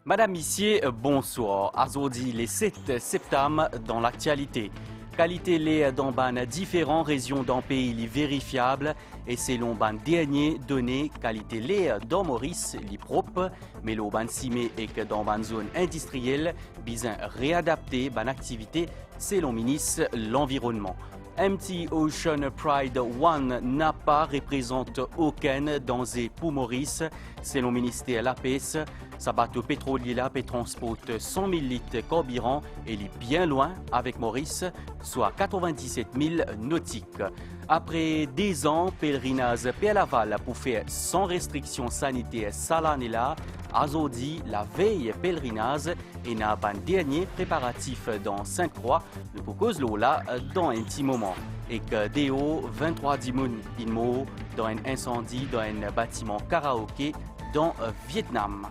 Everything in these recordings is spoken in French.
Madame, Messieurs, bonsoir. Aujourd'hui, les 7 septembre dans l'actualité. Qualité lait dans ban différents régions d'un pays vérifiable et selon ban dernier données qualité lait dans Maurice li propre mais le ban simé et que dans ban zone industrielle besoin réadapter ban activité selon ministre l'environnement. MT Ocean Pride One n'a pas représente aucun danger pour Maurice. Selon le ministère de la Pêche, sa bateau pétrolier là peut transporter 100 000 litres carburant et il est bien loin avec Maurice, soit 97 000 nautiques. Après 10 ans, pèlerinage Père-Laval pour faire sans restriction sanitaire l'année là, aujourd'hui, la veille pèlerinage et n'a pas un dernier préparatif dans Sainte-Croix, le cause là dans un petit moment. Et que Déo, 23 dimounes inmo dans un incendie dans un bâtiment karaoké dans Vietnam.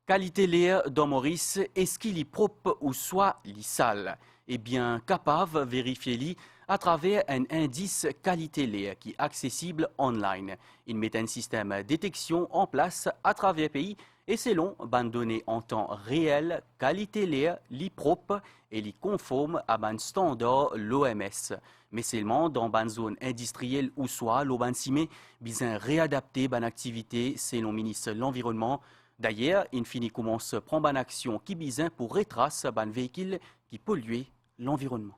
Qualité l'air dans Maurice, est-ce qu'il est propre ou soit il sale? Eh bien, capable de vérifier à travers un indice qualité l'air qui est accessible online. Il met un système de détection en place à travers le pays et selon ban données en temps réel, qualité l'air li propre et li conforme à ban standard l'OMS. Mais seulement dans ban zone industrielle ou soit l'auban simé, besoin réadapter ban activité selon le ministre de l'Environnement. D'ailleurs, Infini commence à prendre une action qui vise pour retracer un véhicule qui pollue l'environnement.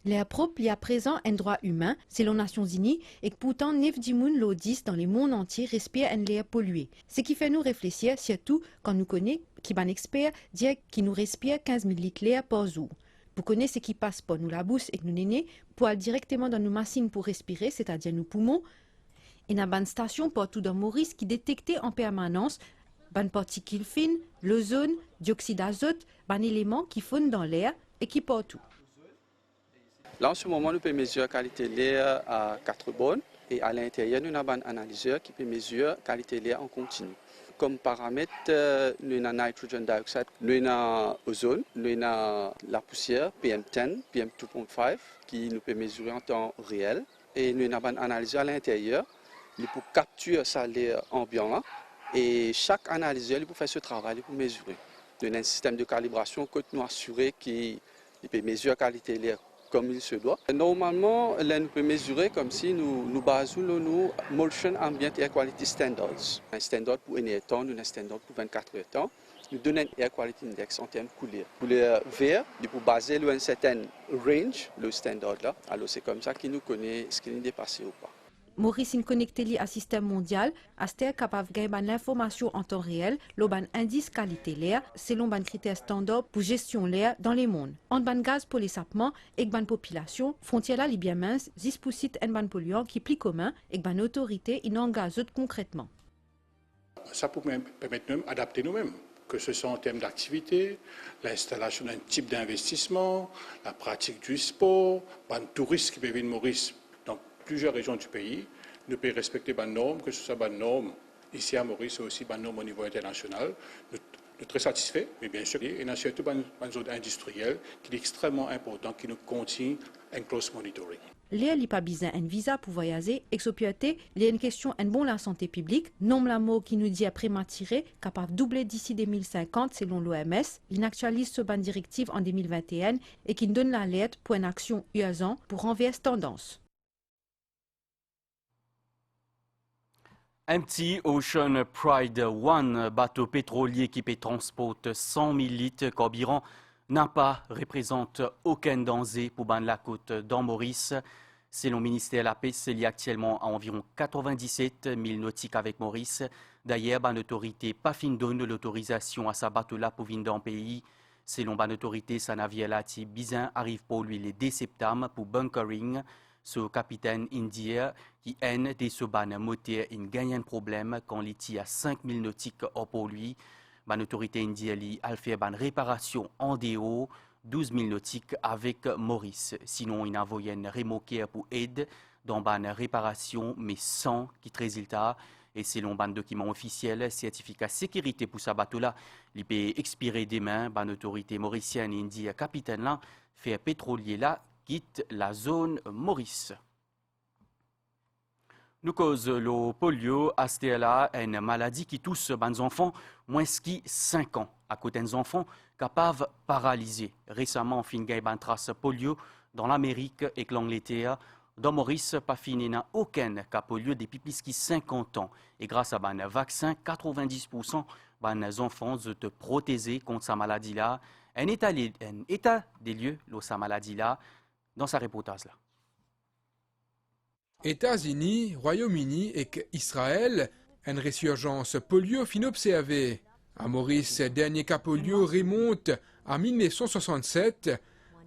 L'air propre est à présent un droit humain, selon les Nations Unies, et que pourtant 9 dimoun l'audis dans le monde entier respirent un air pollué. Ce qui fait nous réfléchir, surtout quand nous connaissons, qui ban expert, dire qu'il nous respire 15 000 litres d'air par jour. Pour connaître ce qui passe par nous la bouche et que nous nénés, pour aller directement dans nos machines pour respirer, c'est-à-dire nos poumons, et dans une station partout dans Maurice qui détectait en permanence ban particules fines, l'ozone, dioxyde d'azote, ban éléments qui fondent dans l'air et qui partout. Là, en ce moment, nous pouvons mesurer la qualité de l'air à 4 bornes et à l'intérieur, nous avons un analyseur qui peut mesurer la qualité de l'air en continu. Comme paramètre, nous avons nitrogen dioxide, nous avons l'ozone, nous avons la poussière PM10, PM2.5 qui nous peut mesurer en temps réel. Et nous avons un analyseur à l'intérieur pour capturer l'air ambiant et chaque analyseur pour faire ce travail pour mesurer. Nous avons un système de calibration que nous assurer qu'il peut mesurer la qualité de l'air comme il se doit. Normalement, nous pouvons mesurer comme si nous basons nos Motion Ambient Air Quality Standards. Un standard pour 1 temps, un standard pour 24 temps. Nous donnons un Air Quality Index en termes de couleur. Couleur vert, pour baser un certain range, le standard là. Alors c'est comme ça qu'il nous connaît ce qu'il est dépassé ou pas. Maurice est connecté à un système mondial, à ce capable de gagner l'information en temps réel, l'auban indice qualité l'air, selon ban critères standards pour gestion l'air dans les mondes. En ban gaz pour les sapements et ban population, frontière là bien mince, 10% en ban polluant qui pli commun et ban autorité in engage concrètement. Ça peut permettre nous d'adapter nous-mêmes, que ce soit en termes d'activité, l'installation d'un type d'investissement, la pratique du sport, ban touristes qui peuvent venir Maurice. Plusieurs régions du pays ne peuvent respecter les normes, que ce soit les normes ici à Maurice et aussi les normes au niveau international. Nous sommes très satisfaits, mais bien sûr, et surtout les zones industrielles qui est extrêmement important, qui nous continue un close monitoring. L'air n'est pas besoin un visa pour voyager, exopioté, il y a une question en bon la santé publique, nombre la mot qui nous dit à prématuré, capable de doubler d'ici 2050 selon l'OMS, il actualise ce ban directive en 2021 et qui donne l'alerte pour une action urgente pour renverser tendance. MT Ocean Pride One, bateau pétrolier qui peut transporter 100 000 litres carburant, n'a pas représente aucun danger pour la côte dans Maurice. Selon le ministère de la Pêche, il y a actuellement à environ 97 000 nautiques avec Maurice. D'ailleurs, l'autorité pas fin donne l'autorisation à sa bateau-là pour venir dans le pays. Selon l'autorité, sa navire-là, bizarre arrive pour lui le 2 septembre pour bunkering. Ce capitaine indien qui haine des soban moteur il gagne un problème quand il y a 5000 nautiques pour lui. L'autorité indienne a fait une réparation en déo 12 000 nautiques avec Maurice. Sinon, il a envoyé un remorqueur pour aide dans une réparation, mais sans qui résultat. Et selon un document officiel, certificat sécurité pour ce bateau-là, il peut expirer demain. Ban autorité mauricienne et dit capitaine là, fait pétrolier là, quitte la zone Maurice. Nous cause le polio, ASTLA, une maladie qui touche les enfants moins de 5 ans. À côté des enfants capables de paralyser. Récemment, on fin une trace polio dans l'Amérique et l'Angleterre. Dans Maurice, pas fini n'a aucun cas polio depuis plus de 50 ans. Et grâce à un vaccin, 90% des enfants sont protégés contre cette maladie-là. Un état des lieux de cette maladie-là dans sa reportage là. États-Unis, Royaume-Uni et Israël, une résurgence polio fin observée. À Maurice, dernier cas polio remonte à 1967.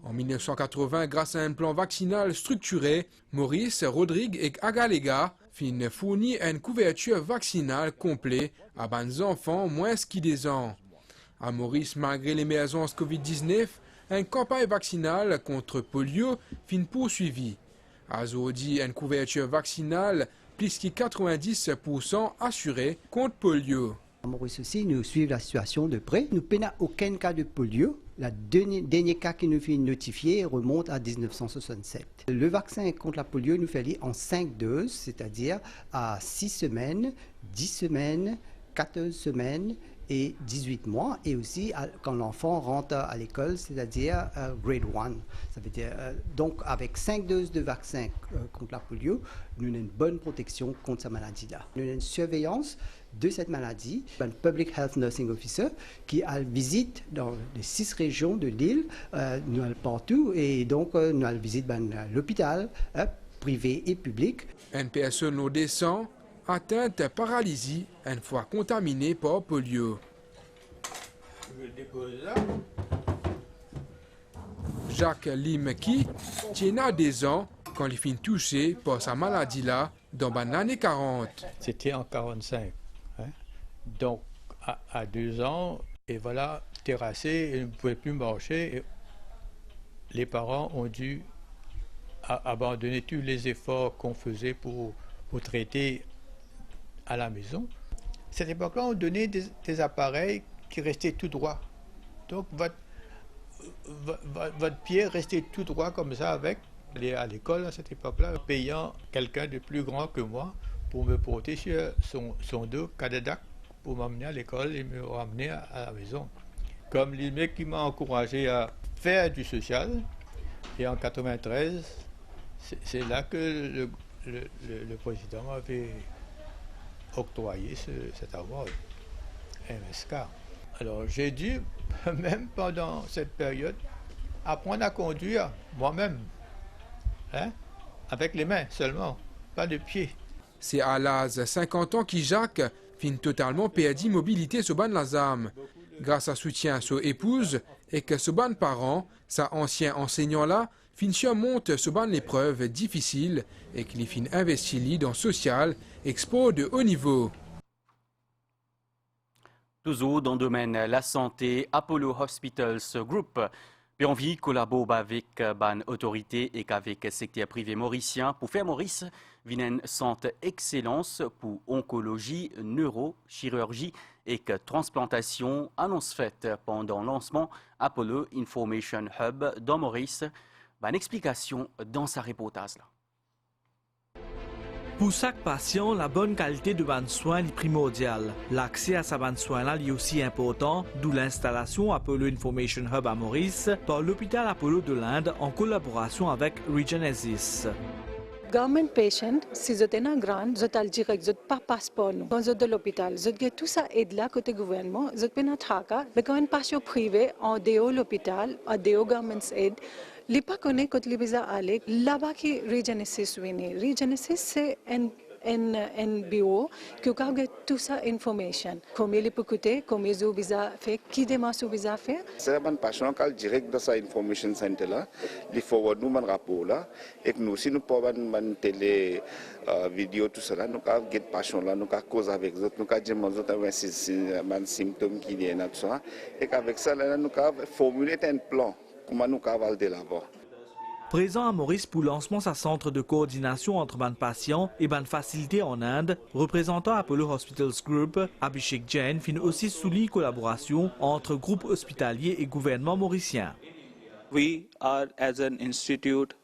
En 1980, grâce à un plan vaccinal structuré, Maurice, Rodrigue et Agalega fin fournit une couverture vaccinale complète à des enfants moins de 10 ans. À Maurice, malgré l'émergence Covid-19, une campagne vaccinale contre polio fin poursuivie. Aujourd'hui, une couverture vaccinale plus que 90% assurée contre polio. À Maurice aussi, nous suivons la situation de près. Nous n'avons aucun cas de polio. Le dernier cas qui nous fait notifié remonte à 1967. Le vaccin contre la polio nous fait en 5 doses, c'est-à-dire à 6 semaines, 10 semaines, 14 semaines et 18 mois, et aussi quand l'enfant rentre à l'école, c'est-à-dire grade 1. Ça veut dire, donc avec 5 doses de vaccin contre la polio, nous avons une bonne protection contre cette maladie-là. Nous avons une surveillance de cette maladie, un Public Health Nursing Officer qui a visite dans les 6 régions de l'île, nous allons partout, et donc nous allons visite l'hôpital privé et public. Une personne au descend atteinte de paralysie une fois contaminée par polio. Jacques Limeki tient des ans quand il finit touché par sa maladie-là dans les années 40. C'était en 45. Hein? Donc, à 2 ans, et voilà, terrassé, il ne pouvait plus marcher. Et les parents ont dû abandonner tous les efforts qu'on faisait pour traiter à la maison. Cette époque-là, on donnait des appareils qui restaient tout droit. Donc, votre pied restait tout droit comme ça avec. À l'école, à cette époque-là, payant quelqu'un de plus grand que moi pour me porter sur son dos, Cadillac, pour m'amener à l'école et me ramener à la maison. Comme les mecs qui m'ont encouragé à faire du social. Et en 93, c'est là que le président m'avait octroyer cet award, MSK. Alors j'ai dû, même pendant cette période, apprendre à conduire moi-même, hein? Avec les mains seulement, pas de pieds. C'est à l'âge de 50 ans que Jacques finit totalement perdu mobilité sur ban Lazam. Grâce à soutien à son épouse et que ce ban parent, sa ancien enseignant-là, fin surmonte ce ban l'épreuve difficile et qu'il fin investi dans social expo de haut niveau. Toujours dans le domaine de la santé, Apollo Hospitals Group puis envie collaborer avec ban autorité et avec le secteur privé mauricien pour faire Maurice une centre excellence pour oncologie, neurochirurgie et transplantation. Annonce faite pendant le lancement Apollo Information Hub dans Maurice. Une explication dans sa reportage là. Pour chaque patient, la bonne qualité de ban soin est primordiale. L'accès à sa ban soin là est aussi important, d'où l'installation Apollo Information Hub à Maurice par l'hôpital Apollo de l'Inde en collaboration avec Regenesis. Government patient, si vous êtes un grand, vous êtes direct, vous n'avez pas passeport, vous êtes de l'hôpital, vous avez tout ça aide là côté gouvernement, vous êtes bien traqué, mais quand un patient privé en dehors de l'hôpital, en dehors government aide, les pas connaît quand les visa aller là-bas qui Regenesis vient. Regenesis c'est un bureau qui a tout ça information. Combien il peut coûter, combien le visa fait, qui démarche le visa fait. C'est un patient qui est direct dans sa information center là, il forward nous un rapport là, et nous aussi nous pouvons une télé vidéo tout ça là, nous avons get patient là, nous avons cause avec eux, nous avons dit aux autres un symptôme qui viennent tout ça, et avec ça là nous avons formulé un plan comment nous avons de l'avant. Présent à Maurice pour lancement sa centre de coordination entre ban patients et ban facilités en Inde, représentant Apollo Hospitals Group, Abhishek Jain fin aussi souligne collaboration entre groupes hospitaliers et gouvernement mauricien. We are, as an institute,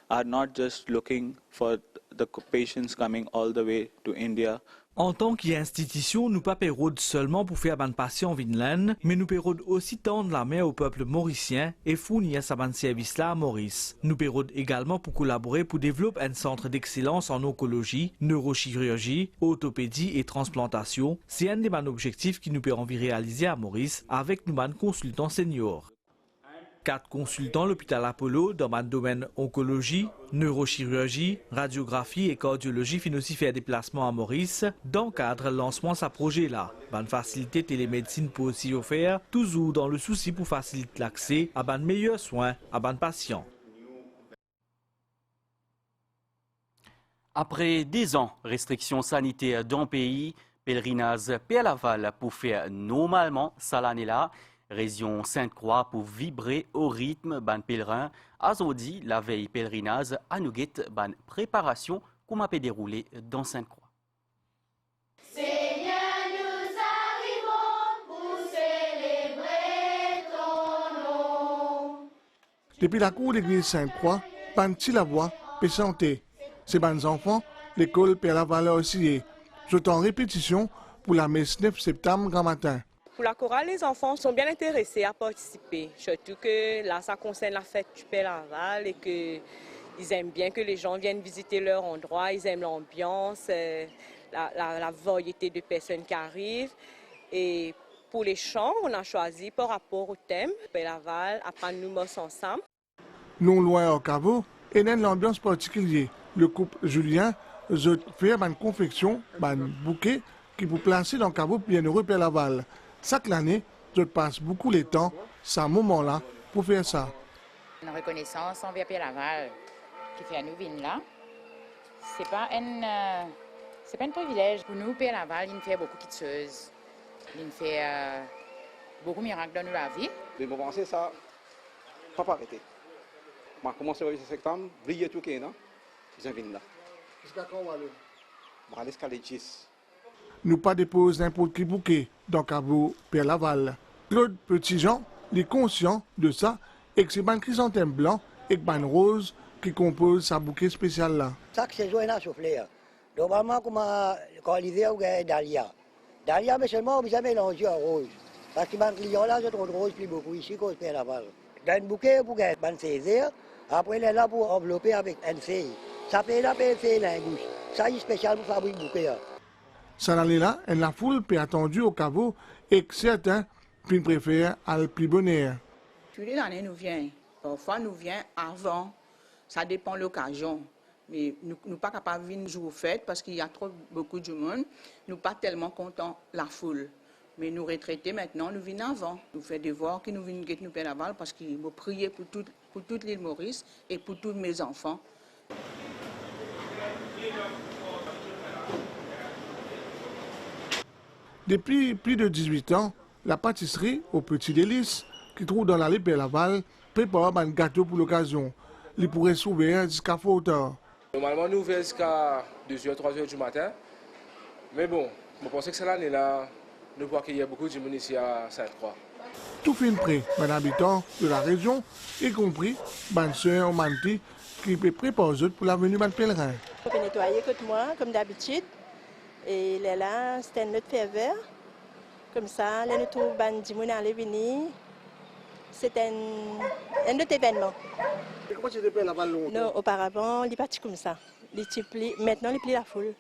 are not just looking for the patients coming all the way to India. En tant qu'institution, nous pas pérode seulement pour faire ban patient Vinland, mais nous pérode aussi tendre la main au peuple mauricien et fournir sa ban service là à Maurice. Nous pérode également pour collaborer pour développer un centre d'excellence en oncologie, neurochirurgie, orthopédie et transplantation. C'est un des ban objectifs qui nous permet de réaliser à Maurice avec nous ban consultants seniors. 4 consultants l'hôpital Apollo dans le domaine oncologie, neurochirurgie, radiographie et cardiologie finissent aussi faire déplacements à Maurice dans le cadre lancement de ce projet-là. Une facilité télémédecine peut aussi offrir, toujours dans le souci pour faciliter l'accès à de meilleurs soins à de patients. Après 10 ans, restrictions sanitaires dans le pays, pèlerinage Père-Laval pour faire normalement ça l'année-là. Région Sainte-Croix pour vibrer au rythme ban pèlerin. Aujourd'hui, la veille pèlerinage à Nouguet, ban préparation qu'on m'a déroulé dans Sainte-Croix. Seigneur, nous arrivons pour célébrer ton nom. Depuis la cour de l'église Sainte-Croix, ban Tilavoie peut chanter. Ces bons enfants, l'école Père-Laval aussi. Je en répétition pour la messe 9 septembre grand matin. Pour la chorale, les enfants sont bien intéressés à participer, surtout que là, ça concerne la fête du Père-Laval et qu'ils aiment bien que les gens viennent visiter leur endroit, ils aiment l'ambiance, la variété de personnes qui arrivent. Et pour les chants, on a choisi par rapport au thème Père-Laval, apprendre nous mosses ensemble. Non loin au caveau, et dans l'ambiance particulière, le couple Julien fait une confection, un bouquet qui vous placer dans le caveau bienheureux Père-Laval. Chaque année, je passe beaucoup de temps, à ce moment-là, pour faire ça. Une reconnaissance envers Père-Laval qui fait à nous venir là. C'est pas un privilège. Pour nous, Père-Laval, il fait beaucoup de choses. Il fait beaucoup de miracles dans notre vie. Mais bon, penser ça, pas arrêter. On a commencé le 8 septembre, briller tout le monde, ils viennent là. Jusqu'à quand on va aller? On va aller jusqu'à l'Église. Nous pas déposer n'importe quel bouquet dans le caveau Père-Laval. Claude Petit-Jean est conscient de ça et que c'est un chrysanthème blanc et une rose qui compose sa bouquet spécial là. Chaque saison, il a soufflé. Normalement, quand l'hiver, on a Dahlia. Dahlia, mais seulement, on a mélangé en rose. Parce que les clients là, je trouve rose plus beaucoup ici qu'au Père-Laval. Dans un bouquet, pour gagner un Césaire, après, il est là pour envelopper avec un feuille. Ça fait la feuille langouste. Ça, c'est spécial pour fabriquer le bouquet. Ça allait là, et la foule peut attendu au caveau et que certains préfèrent à le plus bonheur. Tous les années nous vient. Parfois nous vient avant. Ça dépend de l'occasion. Mais nous ne sommes pas capables de venir le jour fête parce qu'il y a trop beaucoup de monde. Nous ne sommes pas tellement contents la foule. Mais nous retraités maintenant, nous venons avant. Nous faisons des devoirs qui nous viennent nous Père-Laval parce qu'il faut prier pour toute l'île Maurice et pour tous mes enfants. Depuis plus de 18 ans, la pâtisserie au Petit Délice, qui trouve dans l'allée Père-Laval, prépare un gâteau pour l'occasion. Il pourrait s'ouvrir jusqu'à fort tard. Normalement, nous ouvrons jusqu'à 2h, 3h du matin. Mais bon, je pense que cette année-là, nous voyons qu'il y a beaucoup de monde ici à Sainte-Croix. Tout fin prêt, les habitants de la région, y compris les sœurs Manti, qui peut préparer pour la venue des pèlerins. On peut nettoyer comme moi, comme d'habitude. Et là, c'était notre ferveur. Comme ça, là, nous trouvons des gens à venir. C'est un autre événement. Et comment tu te Laval longtemps? Non, auparavant, il est parti comme ça. Maintenant, il plie la foule.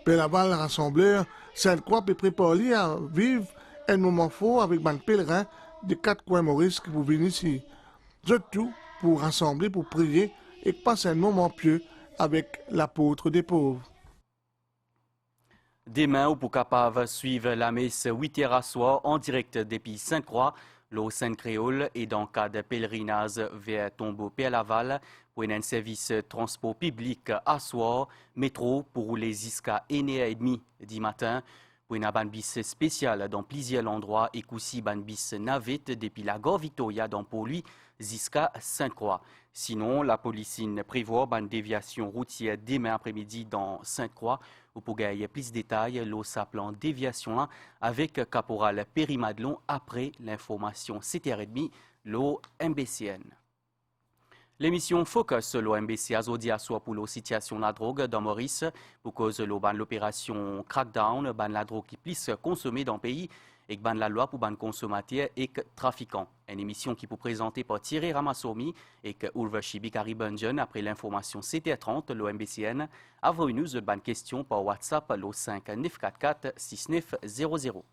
Père-Laval rassembleur, Sainte-Croix peut préparer à vivre un moment fort avec les pèlerins des 4 coins Maurice qui vous venir ici. Tout pour rassembler, pour prier et passer un moment pieux avec l'apôtre des pauvres. Demain, vous êtes capable de suivre la messe 8h à soir en direct depuis Sainte-Croix, l'eau Sainte-Créole et dans le cadre de pèlerinage vers Tombeau Père-Laval pour un service transport public à soir, métro pour rouler jusqu'à 1h30 du matin. Pour une bis spéciale dans plusieurs endroits et aussi une bis navette depuis la gare Victoria dans pour lui jusqu'à Sainte-Croix. Sinon, la police prévoit une déviation routière demain après-midi dans Sainte-Croix. Pour gagner plus de détails, l'eau s'appelant déviation avec caporal Perry Madelon après l'information 7h30, l'eau MBCN. L'émission Focus sur l'OMBC a aujourd'hui assuré pour la situation de la drogue dans Maurice pour cause de l'opération Crackdown, la drogue qui est plus consommée dans le pays et la loi pour les consommateurs et trafiquants. Une émission qui peut présenter par Thierry Ramassomi et Urvashi Bikari-Bunjan après l'information 7h30 l'OMBCN. Envoyez-nous une question par WhatsApp au 5 944 6900.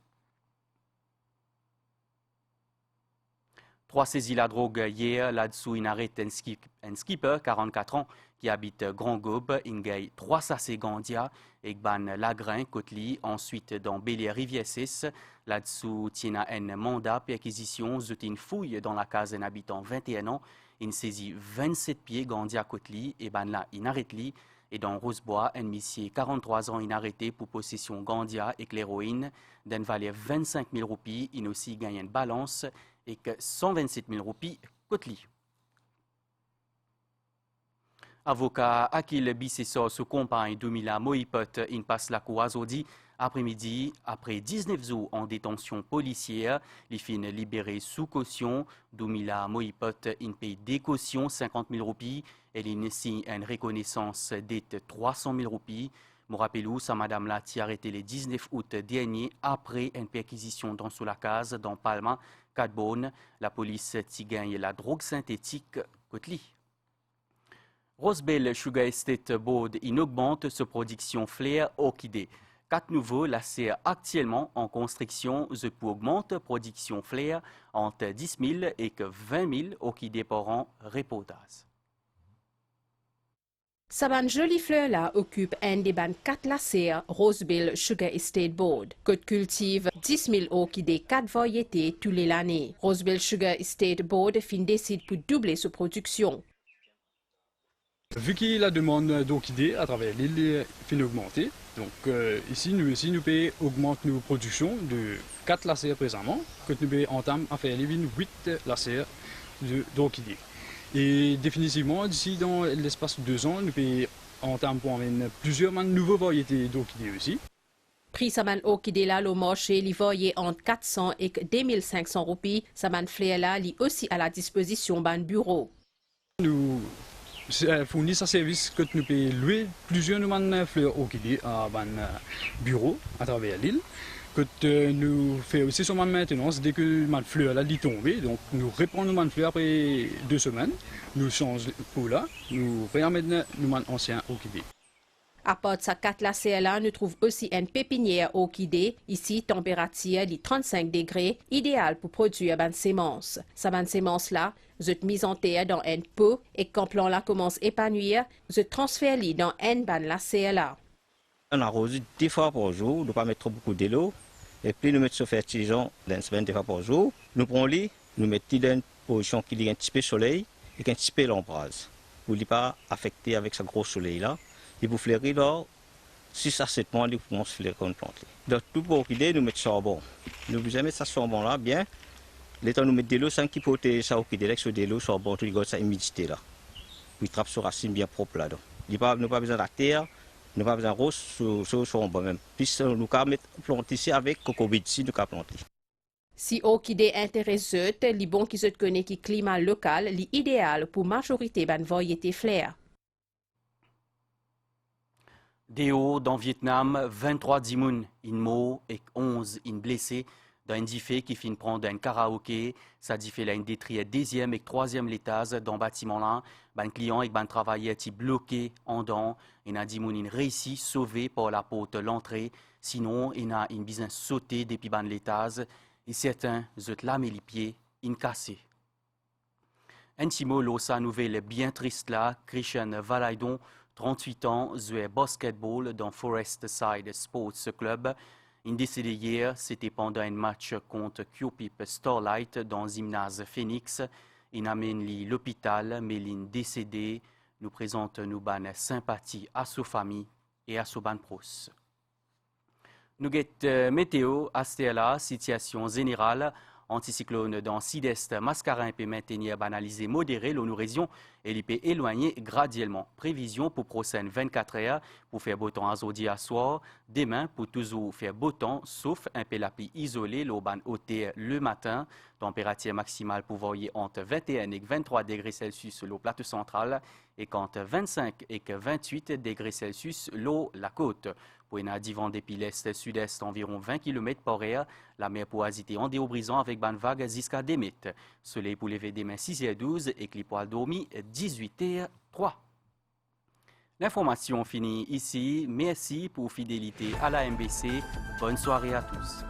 3 saisies la drogue hier, là-dessous, il arrête un skipper, 44 ans, qui habite Grand Gobe, il gagne 3 sassés Gandia, et ban Lagrin, Côte-Ly, ensuite dans Bélier-Rivière 6. Là-dessous, tient un mandat perquisition, une fouille dans la case d'un habitant 21 ans, il saisit 27 pieds Gandia Côte-Ly, et ban là, il arrête li. Et dans Rosebois, un monsieur 43 ans, il arrêté pour possession Gandia et l'héroïne, d'un valeur 25 000 roupies, il aussi gagne une balance, et que 127 000 roupies Côte-Ly. Avocat Akil Bissessor se compagne Doumila Moipot, il passe la cour aujourd'hui après-midi, après 19 jours en détention policière, il finit libéré sous caution. Doumila Moipot, il paye des cautions 50 000 roupies et il signe une reconnaissance dette 300 000 roupies. Je rappelle sa madame là qui a arrêté le 19 août dernier après une perquisition dans sous la case dans Palma, Cadbonne. La police qui gagne la drogue synthétique Côte-Ly. Rosebel Sugar Estate Board augmente sa production Flair orchidée. 4 nouveaux lacets actuellement en construction pour augmenter la production Flair entre 10 000 et 20 000 orchidées par an. Reportage. Sa jolie fleur-là occupe un des 4 lacets Rosebel Sugar Estate Board, que cultive 10 000 orchidées 4 variétés tous les années. Rosebel Sugar Estate Board décide pour doubler sa production. Vu que la demande d'orchidées à travers l'île finit d'augmenter, donc ici nous augmentons nos productions de 4 lacets présentement, que nous entamons à faire 8 lacets d'orchidées. Et définitivement, d'ici dans l'espace de 2 ans, nous entamons pour amener plusieurs nouvelles variétés d'orchidées aussi. Prix saman orchidée là le marché li voyait entre 400 et 2500 roupies. Saman fleur là li aussi à la disposition d'un bureau. Nous fournissons un service que nous pouvons louer plusieurs fleurs orchidées à un bureau à travers l'île. Que nous faisons aussi son maintenance dès que le fleur est tombé. Donc nous reprenons le fleur après 2 semaines. Nous changeons pour là, nous remettons nos anciens orchidées. À part de sa 4 lacets là, nous trouvons aussi une pépinière orchidée. Ici, température de 35 degrés, idéal pour produire une sémence. Sa sémence là, vous mise en terre dans un pot et quand le plant là commence à épanouir, vous transférez dans un lacet là. On arrose 10 fois par jour, ne pas mettre trop beaucoup d'eau. Et puis nous mettons ce fertilisant d'une semaine 2 fois par jour. Nous prenons lit, nous mettons dans une position qui est un petit peu soleil et un petit peu l'ombrage. Pour ne pas affecter avec ce gros soleil là. Et pour fleurir là, 6 à 7 mois, nous pouvons se fleurir comme une plante. Donc tout pour orchidée, nous mettons charbon. Nous vous mettre ça charbon là bien. L'état nous mettons de l'eau sans qu'il protège ça orchidée avec de l'eau charbon, tout ça humidité là. Puis trappe sur racine bien propre là. Nous n'avons pas besoin de la terre. Nous n'avons pas besoin de rose sur charbon même. Puis nous pouvons planter ici avec cocobide si nous pouvons planter. Si orchidée intéresse, les bons qui se connaissent qui climat local, l'idéal pour majorité de variété fleurs. Déo dans Vietnam, 23 dimoun in mort et 11 in blessés dans un diffé qui finit prendre un karaoké. Ça diffé là une détruit 2e et 3e étage dans le bâtiment là. Un client et un travailleur qui bloqué en dedans. Il a dimoun réussi sauvé par la porte l'entrée. Sinon, il a une besoin sauté depuis l'étage et certains ont lamé les pieds, in cassé. Un petit mot, l'ossa nouvelle bien triste là, Christian Valaydon, 38 ans, jouait basketball dans Forest Side Sports Club. Il décédé hier, c'était pendant un match contre Q-Pip Starlight dans le gymnase Phoenix. Il amène l'hôpital, mais il décédé. Nous présente nos ban sympathie à sa famille et à son ban pros. Nous guette météo à la situation générale Anticyclone dans sud-est, Mascarin peut maintenir banalisé modéré, l'eau région et il peut éloigner graduellement. Prévision pour prochaine 24 heures pour faire beau temps aujourd'hui à soir. Demain pour toujours faire beau temps, sauf un peu la pluie isolée, l'auban ôté le matin. Température maximale pour varier entre 21 et 23 degrés Celsius sur le plateau central et entre 25 et 28 degrés Celsius l'eau la côte. Pour un vent depuis l'est sud-est environ 20 km par heure, la mer pour agiter en déobrisant avec ban vague jusqu'à 2 mètres. Soleil pour lever demain 6h12 et clipoil dormi 18h03. L'information finit ici. Merci pour fidélité à la MBC. Bonne soirée à tous.